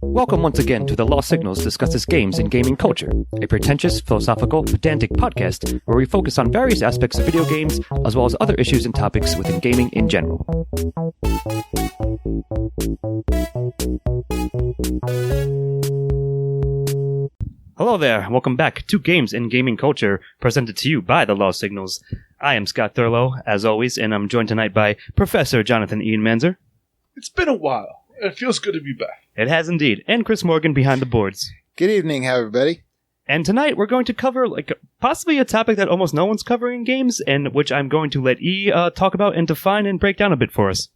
Welcome once again to The Lost Signals Discusses Games and Gaming Culture, a pretentious, philosophical, pedantic podcast where we focus on various aspects of video games, as well as other issues and topics within gaming in general. Hello there, welcome back to Games and Gaming Culture, presented to you by The Lost Signals. I am Scott Thurlow, as always, and I'm joined tonight by Professor Jonathan Ian Manzer. It's been a while. It feels good to be back. It has indeed. And Chris Morgan behind the boards. Good evening, everybody. And tonight we're going to cover possibly a topic that almost no one's covering in games, and which I'm going to let E talk about and define and break down a bit for us.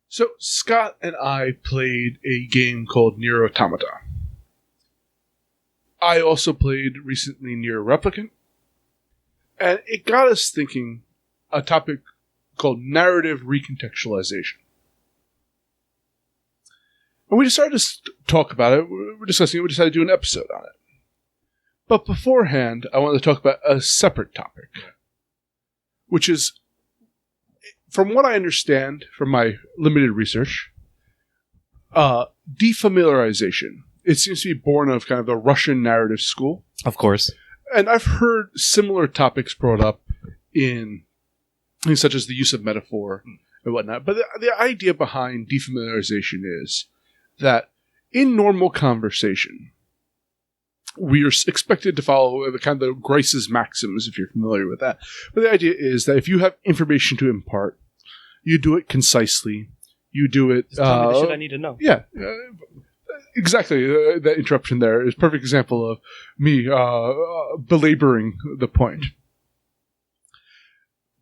So Scott and I played a game called Nier Automata. I also played recently Nier Replicant. And it got us thinking a topic called narrative recontextualization. And we decided to talk about it. We were discussing it. We decided to do an episode on it. But beforehand, I wanted to talk about a separate topic, which is, from what I understand from my limited research, defamiliarization. It seems to be born of kind of the Russian narrative school. Of course. And I've heard similar topics brought up in things such as the use of metaphor and whatnot. But the idea behind defamiliarization is that in normal conversation, we are expected to follow the kind of Grice's maxims, if you're familiar with that. But the idea is that if you have information to impart, you do it concisely. You do it... Just tell me the shit I need to know. Yeah. Exactly. That interruption there is a perfect example of me belaboring the point.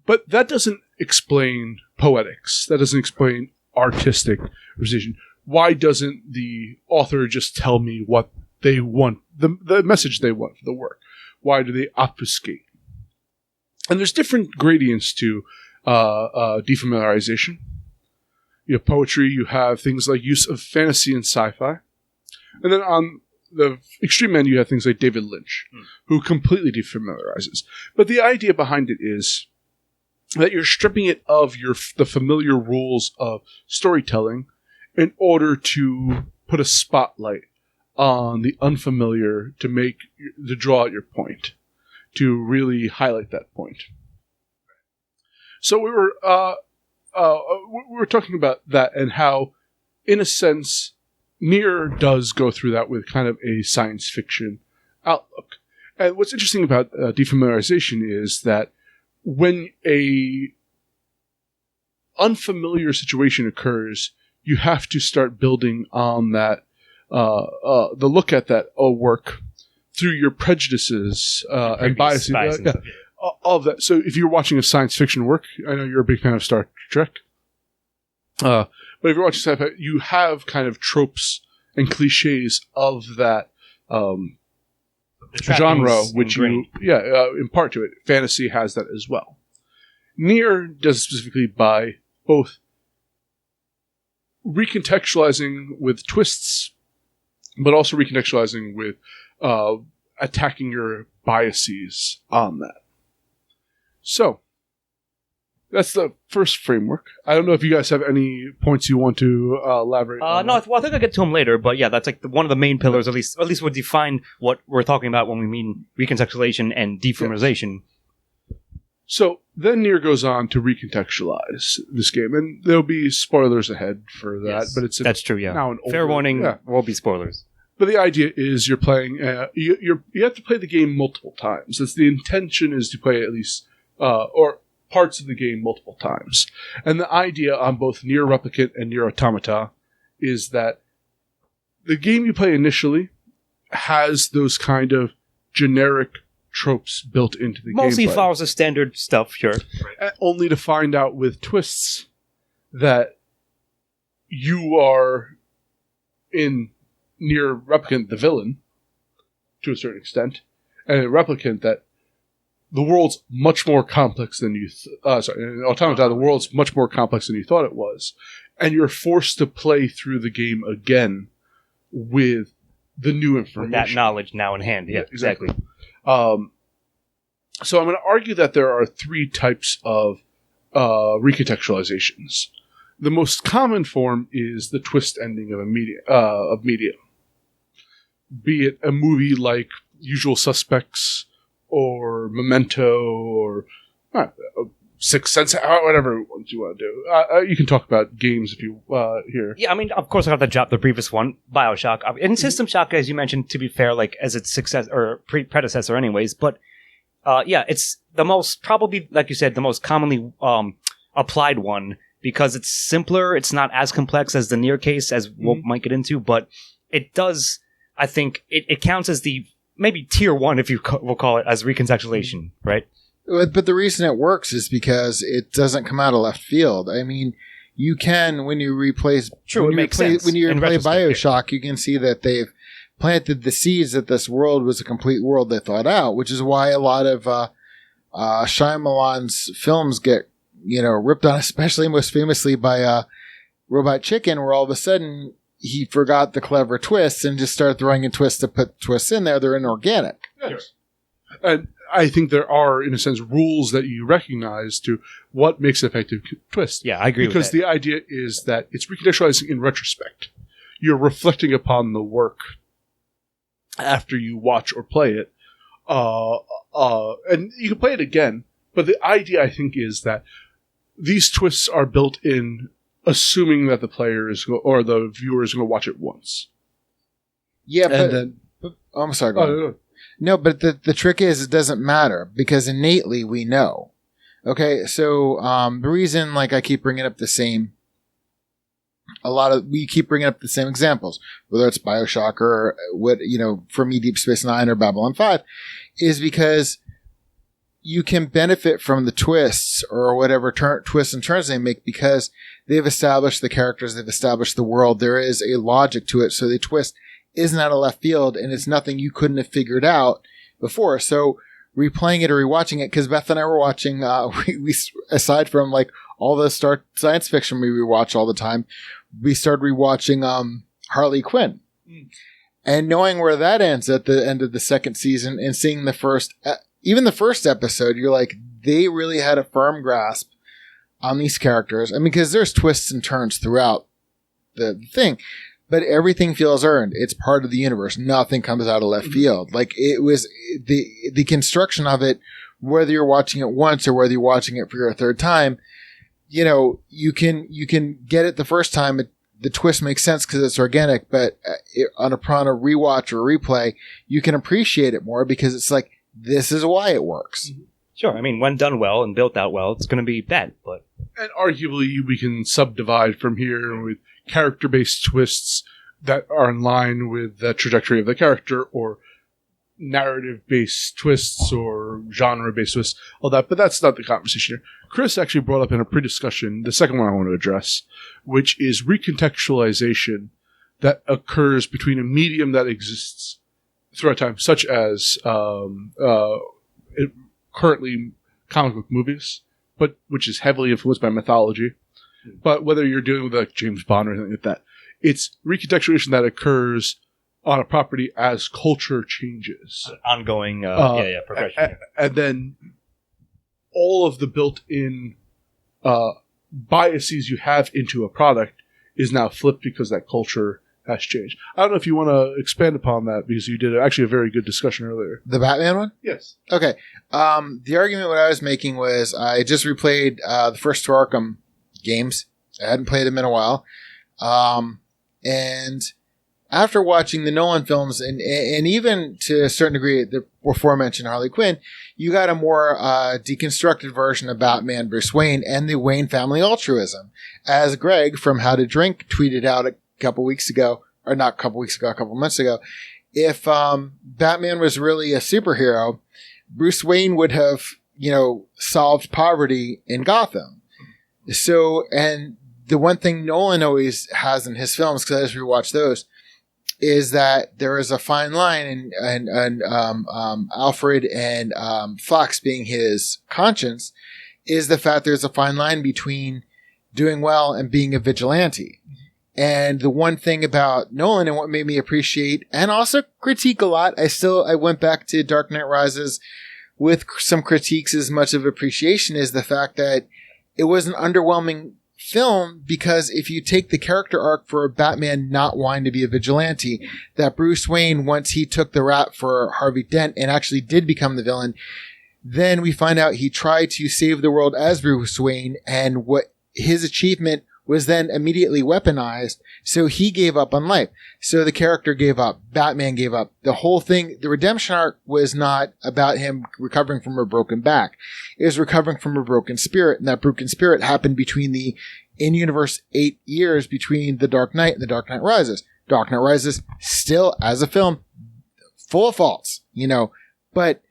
But that doesn't explain poetics. That doesn't explain artistic precision. Why doesn't the author just tell me what they want, the message they want for the work? Why do they obfuscate? And there's different gradients to defamiliarization. You have poetry, you have things like use of fantasy and sci-fi. And then on the extreme end, you have things like David Lynch, who completely defamiliarizes. But the idea behind it is that you're stripping it of the familiar rules of storytelling in order to put a spotlight on the unfamiliar to draw out your point, to really highlight that point. So we were talking about that and how, in a sense, Nier does go through that with kind of a science fiction outlook. And what's interesting about defamiliarization is that when a unfamiliar situation occurs, you have to start building on that, the look at that work through your prejudices and biases. All of that. So if you're watching a science fiction work, I know you're a big fan of Star Trek, but if you're watching sci-fi, you have kind of tropes and cliches of that genre, which you impart to it. Fantasy has that as well. Nier does specifically by both recontextualizing with twists, but also recontextualizing with attacking your biases on that. So, that's the first framework. I don't know if you guys have any points you want to elaborate on. No, I think I'll get to them later, but yeah, that's like one of the main pillars, at least would define what we're talking about when we mean recontextualization and defamiliarization. Yes. So, then Nier goes on to recontextualize this game, and there'll be spoilers ahead for that, Yes, but that's true, yeah. Now Fair warning, there will be spoilers. But the idea is you're playing, you have to play the game multiple times. That's the intention, is to play at least, or parts of the game multiple times. And the idea on both Nier Replicant and Nier Automata is that the game you play initially has those kind of generic tropes built into the game. Mostly follows the standard stuff, sure. Only to find out with twists that you are, in Nier Replicant, the villain, to a certain extent, and in Replicant that the world's much more complex than you... in Automata, the world's much more complex than you thought it was. And you're forced to play through the game again with the new information. With that knowledge now in hand. Yeah, exactly. So I'm going to argue that there are three types of recontextualizations. The most common form is the twist ending of media. Be it a movie like Usual Suspects or Memento or Sixth Sense, whatever you want to do. You can talk about games if you here. Yeah, I mean, of course, I have to drop the previous one, BioShock. And System Shock, as you mentioned, to be fair, like as its success or predecessor, anyways. But yeah, it's the most probably, like you said, the most commonly applied one because it's simpler. It's not as complex as the Nier case, as we might get into, but it does. I think it counts as the maybe tier one, if you will call it, as recontextualization, right? But the reason it works is because it doesn't come out of left field. I mean, you can, when you replace... True, it makes sense. When you play BioShock, you can see that they've planted the seeds that this world was a complete world they thought out, which is why a lot of Shyamalan's films get, ripped on, especially most famously by Robot Chicken, where all of a sudden he forgot the clever twists and just started throwing in twists to put twists in there. They're inorganic. Yes. And I think there are, in a sense, rules that you recognize to what makes an effective twist. Yeah, I agree with that. Because the idea is that it's recontextualizing in retrospect. You're reflecting upon the work after you watch or play it. And you can play it again, but the idea, I think, is that these twists are built in assuming that the player or the viewer is going to watch it once. Yeah, I'm sorry, go on. No, but the trick is it doesn't matter because innately we know. Okay, so the reason, like, I keep bringing up we keep bringing up the same examples, whether it's BioShock or for me, Deep Space Nine or Babylon 5, is because you can benefit from the twists or whatever twists and turns they make because they've established the characters, they've established the world. There is a logic to it, so the twist isn't out of left field, and it's nothing you couldn't have figured out before. So replaying it or rewatching it, because Beth and I were watching, we aside from like all the science fiction we rewatch all the time, we started rewatching Harley Quinn. And knowing where that ends at the end of the second season and seeing even the first episode, you're like, they really had a firm grasp on these characters. I mean, because there's twists and turns throughout the thing. But everything feels earned. It's part of the universe. Nothing comes out of left field. Like, it was the construction of it, whether you're watching it once or whether you're watching it for your third time, you can get it the first time. The twist makes sense because it's organic, but on a rewatch or replay, you can appreciate it more because it's like, this is why it works. Sure. I mean, when done well and built out well, it's going to be bad, but... And arguably, we can subdivide from here with character-based twists that are in line with the trajectory of the character, or narrative-based twists, or genre-based twists, all that. But that's not the conversation here. Chris actually brought up in a pre-discussion the second one I want to address, which is recontextualization that occurs between a medium that exists throughout time, such as currently comic book movies, but which is heavily influenced by mythology. But whether you're dealing with like James Bond or anything like that, it's recontextualization that occurs on a property as culture changes. Ongoing progression. And then all of the built-in biases you have into a product is now flipped because that culture has changed. I don't know if you want to expand upon that because you did actually a very good discussion earlier. The Batman one? Yes. Okay. The argument what I was making was I just replayed the first two Arkham games. I hadn't played them in a while. And after watching the Nolan films and even to a certain degree the aforementioned Harley Quinn, you got a more deconstructed version of Batman Bruce Wayne and the Wayne family altruism. As Greg from How to Drink tweeted out a couple months ago, if Batman was really a superhero, Bruce Wayne would have, solved poverty in Gotham. So, and the one thing Nolan always has in his films, because I just rewatched those, is that there is a fine line, and Alfred and Fox being his conscience, is the fact there's a fine line between doing well and being a vigilante. And the one thing about Nolan and what made me appreciate and also critique a lot, I went back to Dark Knight Rises with some critiques as much of appreciation, is the fact that it was an underwhelming film, because if you take the character arc for Batman not wanting to be a vigilante, that Bruce Wayne, once he took the rap for Harvey Dent and actually did become the villain, then we find out he tried to save the world as Bruce Wayne, and what his achievement was then immediately weaponized. So he gave up on life. So the character gave up. Batman gave up. The whole thing, the redemption arc was not about him recovering from a broken back. It was recovering from a broken spirit. And that broken spirit happened between the in-universe 8 years between The Dark Knight and The Dark Knight Rises. Dark Knight Rises, still as a film, full of faults, but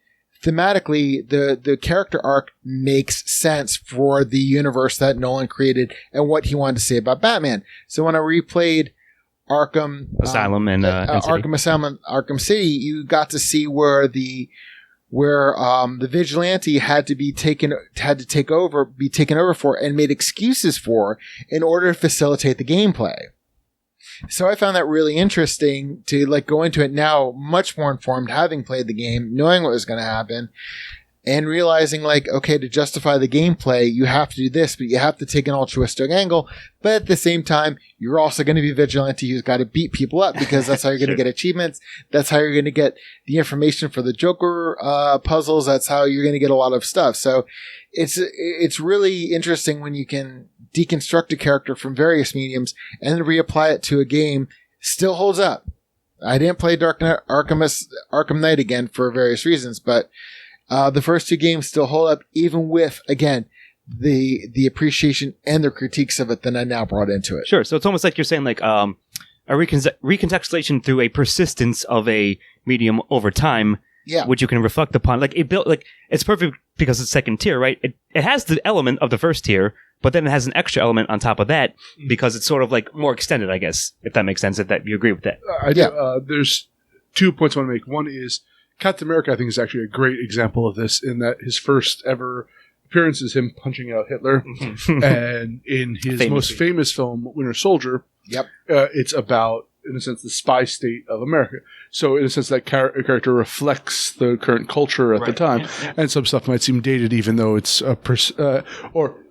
thematically, the character arc makes sense for the universe that Nolan created and what he wanted to say about Batman. So when I replayed Arkham Asylum and Arkham Asylum, Arkham City, you got to see where the vigilante had to be taken over for and made excuses for in order to facilitate the gameplay. So I found that really interesting to go into it now much more informed, having played the game, knowing what was going to happen, and realizing okay, to justify the gameplay, you have to do this, but you have to take an altruistic angle. But at the same time, you're also going to be a vigilante who's got to beat people up, because that's how you're going to get achievements. That's how you're going to get the information for the Joker puzzles. That's how you're going to get a lot of stuff. So it's really interesting when you can deconstruct a character from various mediums and then reapply it to a game. Still holds up. I didn't play Arkham Knight again for various reasons, but the first two games still hold up, even with, again, the appreciation and the critiques of it that I now brought into it. Sure. So it's almost like you're saying a recontextualization through a persistence of a medium over time, which you can reflect upon. It's perfect because it's second tier, right? It has the element of the first tier, but then it has an extra element on top of that because it's sort of more extended, I guess, if that makes sense, if that you agree with that. I do. There's 2 points I want to make. One is Captain America, I think, is actually a great example of this, in that his first ever appearance is him punching out Hitler. And in his most famous film, Winter Soldier, it's about, in a sense, the spy state of America. So in a sense, that character reflects the current culture at the time. And some stuff might seem dated, even though it's or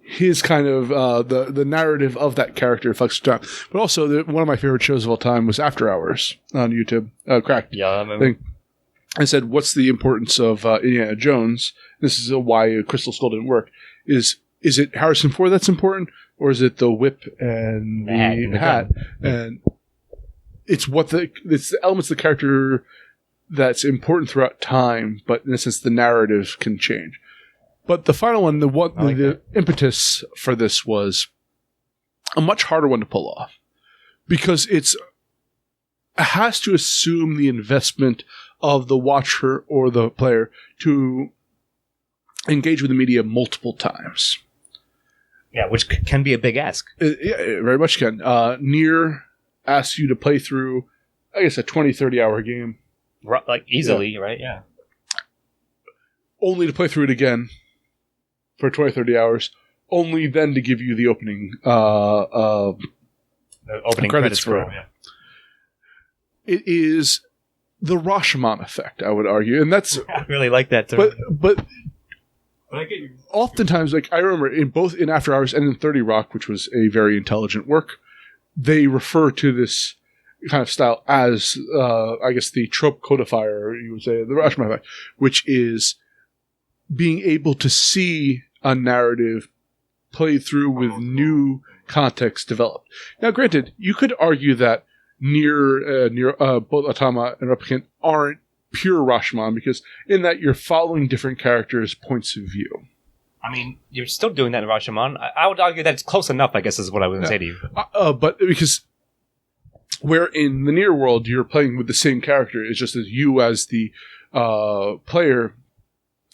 his kind of the narrative of that character reflects the time. But also, one of my favorite shows of all time was After Hours on YouTube. Cracked. Yeah, I remember. I said, what's the importance of Indiana Jones? This is why Crystal Skull didn't work. Is it Harrison Ford that's important, or is it the whip and the hat? And it's the elements of the character that's important throughout time, but in a sense, the narrative can change. But the final one, the impetus for this was a much harder one to pull off, because it has to assume the investment of the watcher or the player to engage with the media multiple times. Yeah, which can be a big ask. It very much can. Nier asks you to play through, I guess, a 20, 30-hour game. Easily, right? Yeah. Only to play through it again for 20, 30 hours, only then to give you the opening credits for it. Yeah. It is the Rashomon effect, I would argue. And that's... I really like that term. But I get you. Oftentimes, I remember, in After Hours and in 30 Rock, which was a very intelligent work, they refer to this kind of style as, I guess, the trope codifier, you would say, the Rashomon effect, which is being able to see a narrative played through with new context developed. Now, granted, you could argue that Nier, both Automata and Replicant aren't pure Rashomon, because in that you're following different characters' points of view. I mean, you're still doing that in Rashomon. I would argue that it's close enough, I guess, is what I would say to you. But because where in the Nier world you're playing with the same character, it's just that you as the player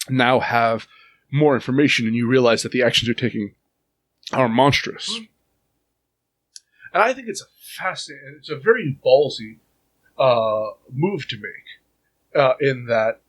now have more information, and you realize that the actions you're taking are monstrous. And I think it's a very ballsy move to make, in that,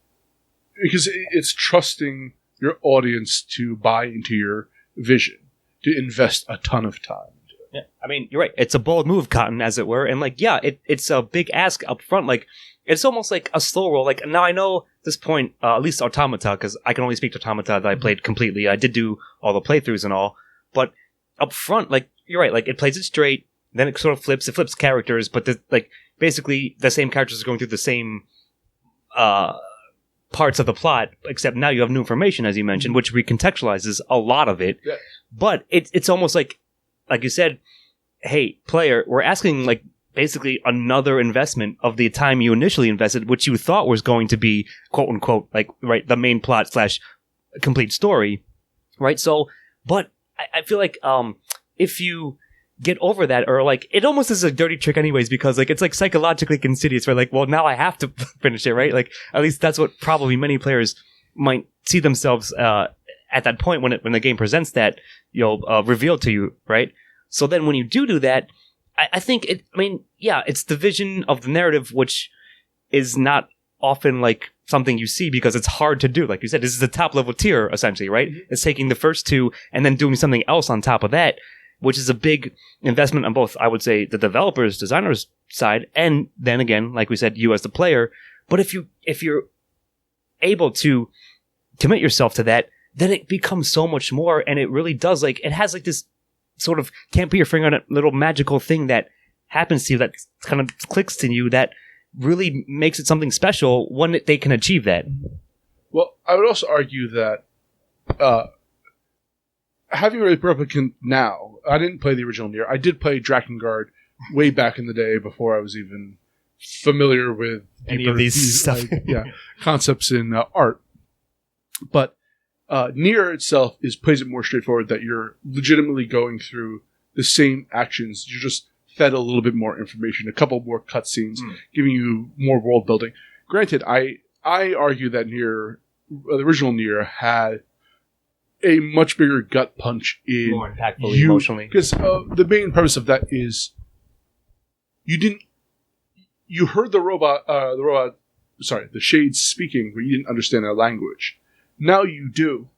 because it's trusting your audience to buy into your vision, to invest a ton of time into it. Yeah, I mean, you're right. It's a bold move, Cotton, as it were, and like, yeah, it's a big ask up front. Like, it's almost like a slow roll. Like, now I know at this point, at least Automata, because I can only speak to Automata that I played completely. I did do all the playthroughs and all, but up front, like, you're right. Like, it plays it straight, then it sort of flips. It flips characters, but like basically the same characters are going through the same parts of the plot, except now you have new information, as you mentioned, which recontextualizes a lot of it. Yeah. But it's almost like you said, hey, player, we're asking like basically another investment of the time you initially invested, which you thought was going to be quote unquote like right the main plot / complete story, right? So, but I feel like if you get over that, or like it almost is a dirty trick anyways, because like it's like psychologically insidious, where like, well, now I have to finish it, right? Like at least that's what probably many players might see themselves at that point when the game presents that, revealed to you, right? So then when you do that, I think it's the vision of the narrative, which is not often like something you see because it's hard to do. Like you said, this is the top level tier essentially, right? It's taking the first two and then doing something else on top of that, which is a big investment on both, I would say, the developers, designers side, and then again, like we said, you as the player. But if you're able to commit yourself to that, then it becomes so much more, and it really does, like, it has like this sort of can't put your finger on it little magical thing that happens to you that kind of clicks to you that really makes it something special when they can achieve that. Well, I would also argue that having a replicant now, I didn't play the original Nier. I did play Drakengard way back in the day before I was even familiar with any of these stuff. Concepts in art. But Nier itself plays it more straightforward, that you're legitimately going through the same actions. You're just fed a little bit more information, a couple more cutscenes, giving you more world building. Granted, I argue that Nier, the original Nier, had a much bigger gut punch in more impactful emotionally, because the main premise of that is you heard the shades speaking, but you didn't understand their language. Now you do,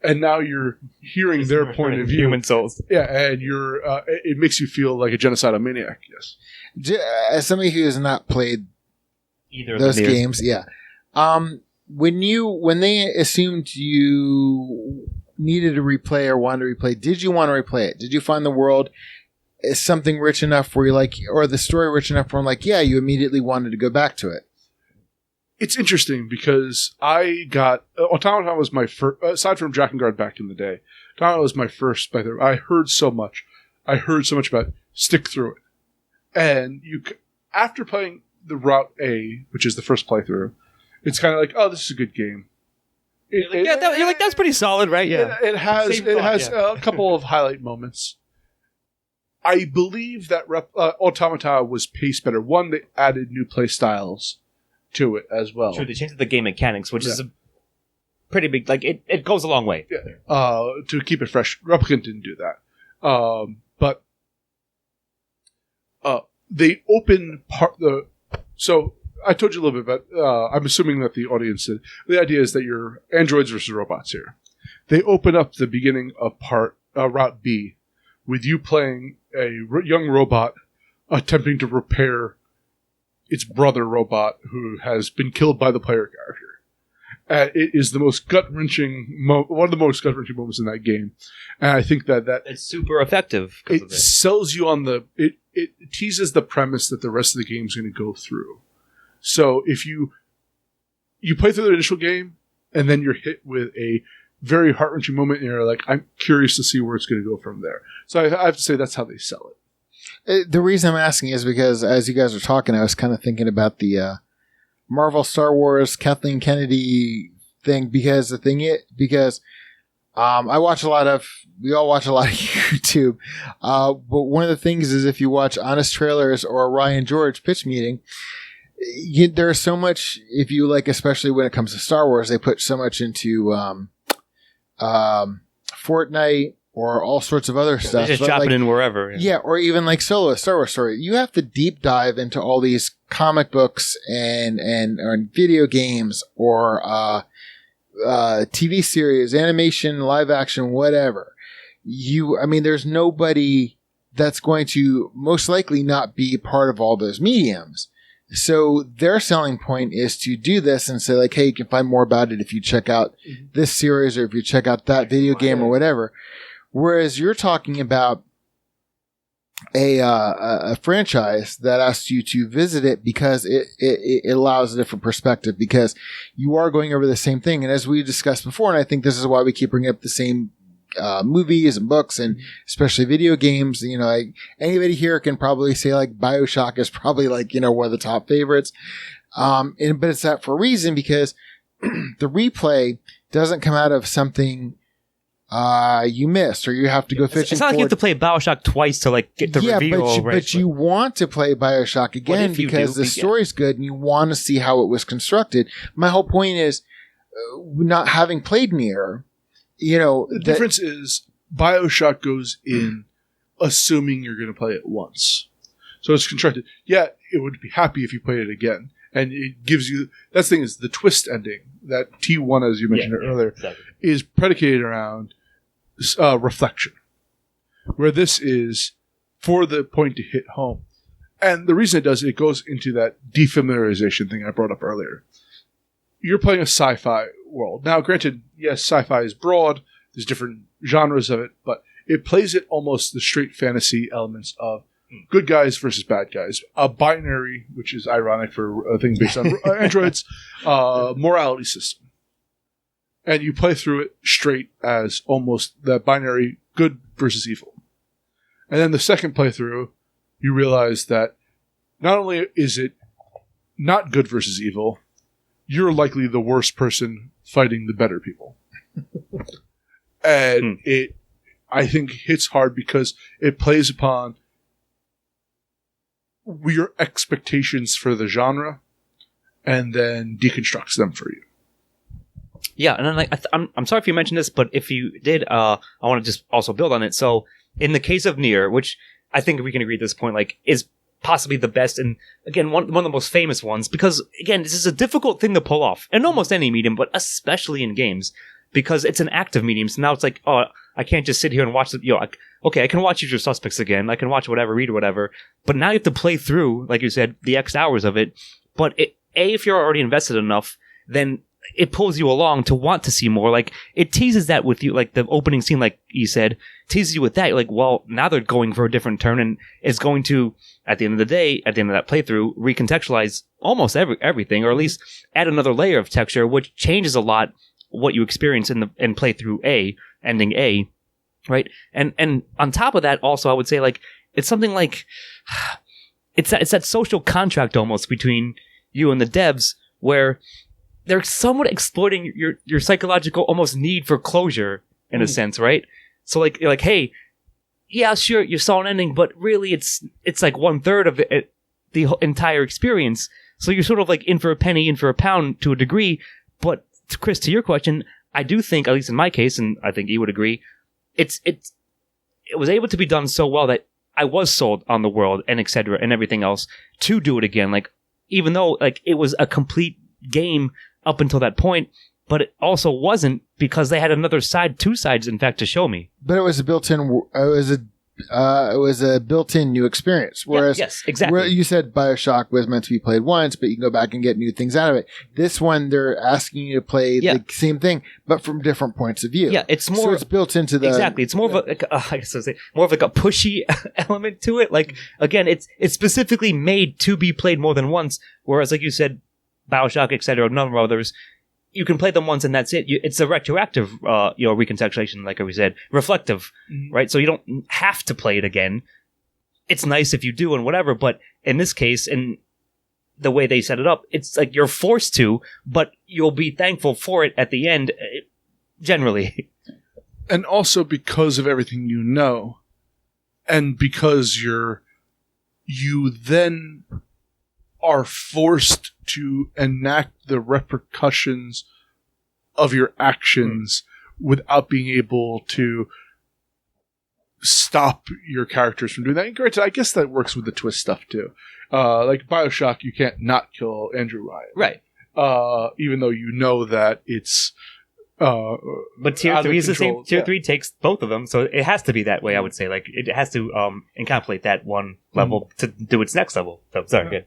and now you're hearing their point of view. Human souls, yeah, and you're it makes you feel like a genocidal maniac. Yes, as somebody who has not played either of those games, yeah. When they assumed you needed to replay or wanted to replay, did you want to replay it? Did you find the world is something rich enough where you like, or the story rich enough where I'm like, yeah, you immediately wanted to go back to it? It's interesting because I got Automata was my first, aside from Drakengard back in the day. Automata was my first. I heard so much. I heard so much about stick through it, and after playing the Route A, which is the first playthrough, it's kind of like, oh, this is a good game. You're like, that's pretty solid, right? Yeah, it has a couple of highlight moments. I believe that Automata was paced better. One, they added new play styles to it as well. True, they changed the game mechanics, which is a pretty big. Like it goes a long way. Yeah. To keep it fresh, Replicant didn't do that. But they open So I told you a little bit about. I'm assuming that the audience did. The idea is that you're androids versus robots here. They open up the beginning of Route B with you playing a young robot attempting to repair its brother robot who has been killed by the player character. And it is the most gut-wrenching, one of the most gut-wrenching moments in that game. And I think that it's super effective. It sells you on it teases the premise that the rest of the game is going to go through. So if you play through the initial game and then you're hit with a very heart-wrenching moment and you're like, I'm curious to see where it's going to go from there. So I have to say that's how they sell it. The reason I'm asking is because as you guys are talking, I was kind of thinking about the Marvel Star Wars Kathleen Kennedy thing because we all watch a lot of YouTube. But one of the things is if you watch Honest Trailers or Ryan George Pitch Meeting, there's so much, if you like, especially when it comes to Star Wars, they put so much into Fortnite or all sorts of other stuff. They just drop it in wherever. Yeah, or even like Solo, a Star Wars story. You have to deep dive into all these comic books and video games or TV series, animation, live action, whatever. There's nobody that's going to most likely not be part of all those mediums. So their selling point is to do this and say like, hey, you can find more about it if you check out this series or if you check out that video game or whatever. Whereas you're talking about a franchise that asks you to visit it because it allows a different perspective, because you are going over the same thing. And as we discussed before, and I think this is why we keep bringing up the same movies and books and especially video games, like anybody here can probably say like BioShock is probably like, one of the top favorites. But it's that for a reason, because the replay doesn't come out of something you missed, or you have to go fishing. It's not like you have to play BioShock twice to like get the reveal. But you want to play BioShock again because the story's good and you want to see how it was constructed. My whole point is not having played Nier. The difference is BioShock goes in assuming you're going to play it once. So it's constructed. Yeah, it would be happy if you played it again. And it gives you... That's the thing is the twist ending, that T1, as you mentioned earlier, is predicated around reflection. Where this is for the point to hit home. And the reason it does, it goes into that defamiliarization thing I brought up earlier. You're playing a sci-fi world. Now, granted, yes, sci-fi is broad. There's different genres of it, but it plays it almost the straight fantasy elements of good guys versus bad guys. A binary, which is ironic for a thing based on androids, morality system. And you play through it straight as almost that binary good versus evil. And then the second playthrough, you realize that not only is it not good versus evil, you're likely the worst person fighting the better people. And it, I think, hits hard because it plays upon your expectations for the genre and then deconstructs them for you. Yeah, and then I'm sorry if you mentioned this, but if you did, I want to just also build on it. So in the case of Nier, which I think we can agree at this point, like, is possibly the best, and again, one of the most famous ones, because again, this is a difficult thing to pull off in almost any medium, but especially in games, because it's an active medium. So now it's like, oh, I can't just sit here and watch okay, I can watch Usual Suspects again, I can watch whatever, read whatever, but now you have to play through, like you said, the X hours of it. But if you're already invested enough, then it pulls you along to want to see more. Like, it teases that with you, like the opening scene, like you said, teases you with that. You're like, well, now they're going for a different turn, and it's going to, at the end of the day, at the end of that playthrough, recontextualize almost everything, or at least add another layer of texture, which changes a lot what you experience in playthrough A, ending A, right? And on top of that, also, I would say, like, it's something like, it's that social contract almost between you and the devs, where they're somewhat exploiting your psychological almost need for closure in a sense, right? So like, you're like, hey, yeah, sure, you saw an ending, but really it's like 1/3 of it, the entire experience. So you're sort of like in for a penny, in for a pound to a degree. But Chris, to your question, I do think, at least in my case, and I think you would agree, it was able to be done so well that I was sold on the world and etc. and everything else to do it again. Like, even though like it was a complete game up until that point, but it also wasn't, because they had two sides, in fact, to show me. But it was a built-in. It was a built-in new experience. Whereas, yes, exactly. You said BioShock was meant to be played once, but you can go back and get new things out of it. This one, they're asking you to play the same thing, but from different points of view. Yeah, it's more. So it's built into the exactly. It's more of more of like a pushy element to it. Like, again, it's specifically made to be played more than once. Whereas, like you said, BioShock, etc., a number of others, you can play them once and that's it. It's a retroactive, recontextualization, like we said, reflective, right? So you don't have to play it again. It's nice if you do and whatever, but in this case, and the way they set it up, it's like you're forced to, but you'll be thankful for it at the end, generally. And also because of everything you know, and because you then are forced to enact the repercussions of your actions without being able to stop your characters from doing that. And granted, I guess that works with the twist stuff too. Like BioShock, you can't not kill Andrew Ryan. Right. Even though you know that it's But tier 3 is the same. Tier 3 takes both of them, so it has to be that way, I would say. Like, it has to encapsulate that one level to do its next level. So, sorry, good.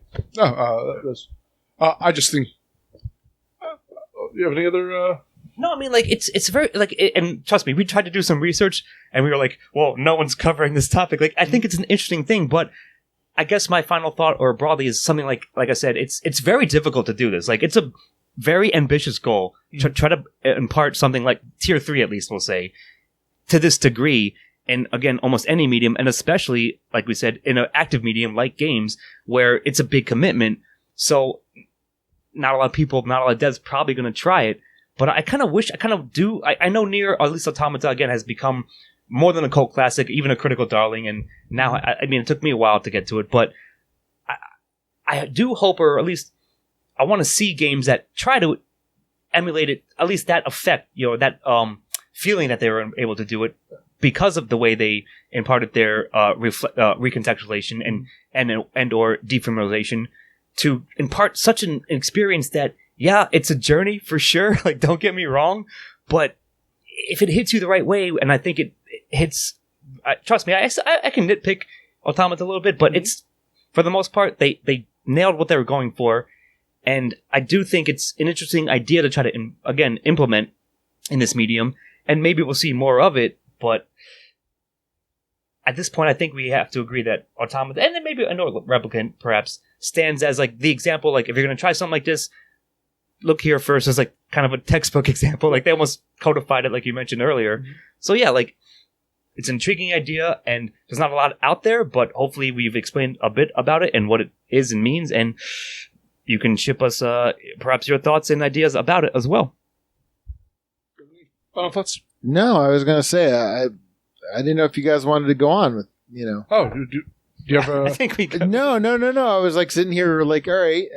I just think... you have any other... No, I mean, like, it's very, like, and trust me, we tried to do some research, and we were like, well, no one's covering this topic. Like, I think it's an interesting thing, but I guess my final thought, or broadly, is something like I said, it's very difficult to do this. Like, it's a very ambitious goal to try to impart something like tier 3, at least, we'll say, to this degree, and again, almost any medium, and especially, like we said, in an active medium like games, where it's a big commitment. So, not a lot of people, not a lot of devs probably going to try it. But I kind of wish, I know Nier, or at least Automata, again, has become more than a cult classic, even a critical darling, and now, I mean, it took me a while to get to it, but I do hope, or at least, I want to see games that try to emulate it, at least that effect, that feeling that they were able to do it, because of the way they imparted their recontextualization and or defamiliarization, to impart such an experience that, yeah, it's a journey for sure. Like, don't get me wrong, but if it hits you the right way, and I think it hits, trust me, I can nitpick Automata a little bit, but it's, for the most part, they nailed what they were going for, and I do think it's an interesting idea to try to, again, implement in this medium, and maybe we'll see more of it, but at this point, I think we have to agree that Automata, and then maybe a Replicant, perhaps, stands as, like, the example, like, if you're going to try something like this, look here first as, like, kind of a textbook example. Like, they almost codified it, like you mentioned earlier. So, yeah, like, it's an intriguing idea, and there's not a lot out there, but hopefully we've explained a bit about it and what it is and means, and you can ship us, perhaps, your thoughts and ideas about it as well. Final thoughts? No, I was going to say, I didn't know if you guys wanted to go on with, Oh, do you have a... I think we could. No. I was, like, sitting here, like, all right,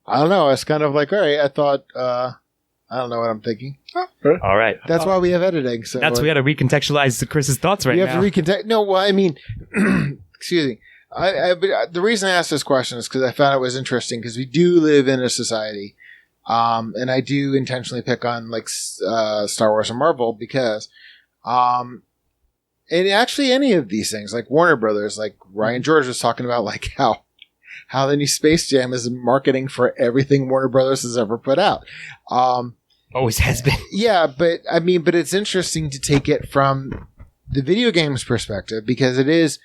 I don't know. I was kind of like, all right, I thought, I don't know what I'm thinking. All right. That's why we have editing. So we got to recontextualize Chris's thoughts right now. You have to No, well, I mean, excuse me. The reason I asked this question is because I found it was interesting, because we do live in a society, and I do intentionally pick on, like, Star Wars and Marvel, because, and actually any of these things, like Warner Brothers, like Ryan George was talking about, like, how the new Space Jam is marketing for everything Warner Brothers has ever put out. Always has been. Yeah, but it's interesting to take it from the video games perspective, because it is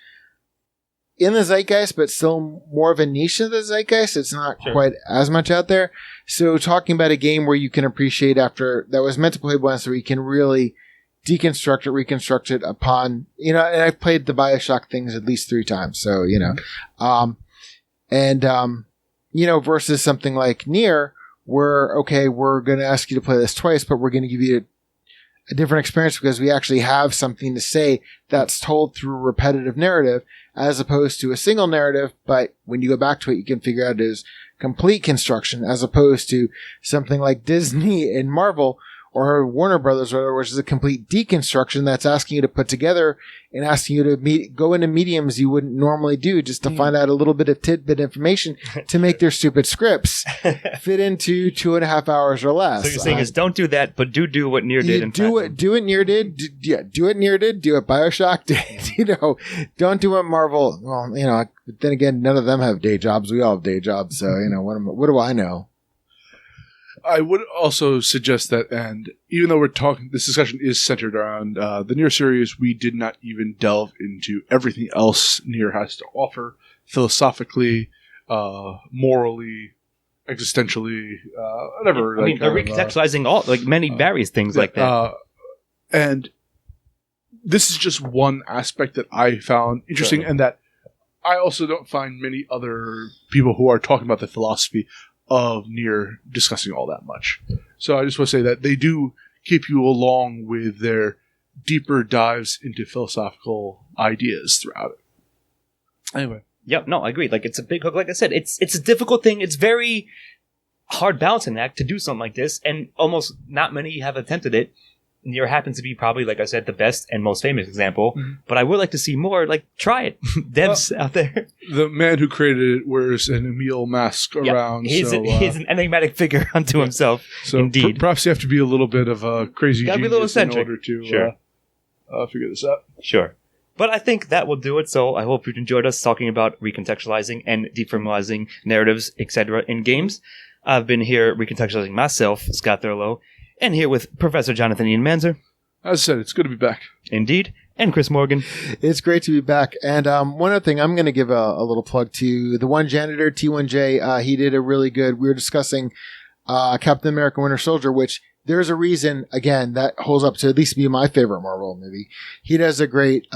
in the zeitgeist, but still more of a niche of the zeitgeist. It's not quite as much out there. So talking about a game where you can appreciate that was meant to play once, where you can really deconstruct it, reconstruct it upon, and I've played the BioShock things at least 3 times. So, versus something like Nier, where, okay, we're going to ask you to play this twice, but we're going to give you a different experience because we actually have something to say that's told through repetitive narrative, as opposed to a single narrative, but when you go back to it, you can figure out it is complete construction, as opposed to something like Disney and Marvel, or Warner Brothers, which is a complete deconstruction that's asking you to put together and asking you to go into mediums you wouldn't normally do, just to find out a little bit of tidbit information to make their stupid scripts fit into 2.5 hours or less. So you're saying is don't do that, but do what Nier did. Do what Nier did. Do what Nier did. Do what BioShock did. Don't do what Marvel. Well, but then again, none of them have day jobs. We all have day jobs. So what do I know? I would also suggest that, and even though this discussion is centered around the Nier series, we did not even delve into everything else Nier has to offer, philosophically, morally, existentially, whatever. I mean, they're recontextualizing all, like, many various things like that. And this is just one aspect that I found interesting, and that I also don't find many other people who are talking about the philosophy of Nier discussing all that much. So I just want to say that they do keep you along with their deeper dives into philosophical ideas throughout it. Anyway. Yep, no, I agree. Like, it's a big hook. Like I said, it's a difficult thing. It's very hard balancing act to do something like this, and almost not many have attempted it. Nier happens to be probably, like I said, the best and most famous example. But I would like to see more. Like, try it, devs out there. The man who created it wears an Emil mask around. He's an enigmatic figure unto himself. So indeed, perhaps you have to be a little bit of a crazy Gotta be a little genius in eccentric. order to figure this out. Sure. But I think that will do it. So I hope you enjoyed us talking about recontextualizing and defamiliarizing narratives, etc. in games. I've been here recontextualizing myself, Scott Thurlow, and here with Professor Jonathan Ian Manzer. As I said, it's good to be back. Indeed. And Chris Morgan. It's great to be back. And one other thing, I'm going to give a little plug to the one janitor, T1J. He did a really good, we were discussing Captain America Winter Soldier, which there's a reason, again, that holds up to at least be my favorite Marvel movie. He does a great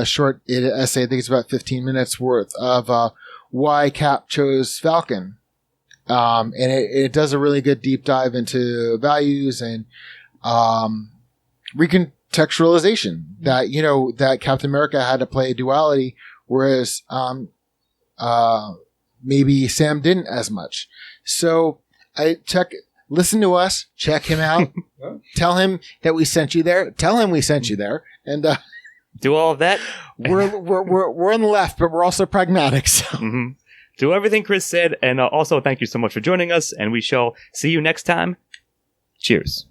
short essay, I think it's about 15 minutes worth, of why Cap chose Falcon. And it does a really good deep dive into values and recontextualization. That, that Captain America had to play a duality, whereas maybe Sam didn't as much. So listen to us, check him out, tell him that we sent you there, tell him we sent you there, and do all of that. We're on the left, but we're also pragmatic. So. Do everything Chris said, and also thank you so much for joining us, and we shall see you next time. Cheers.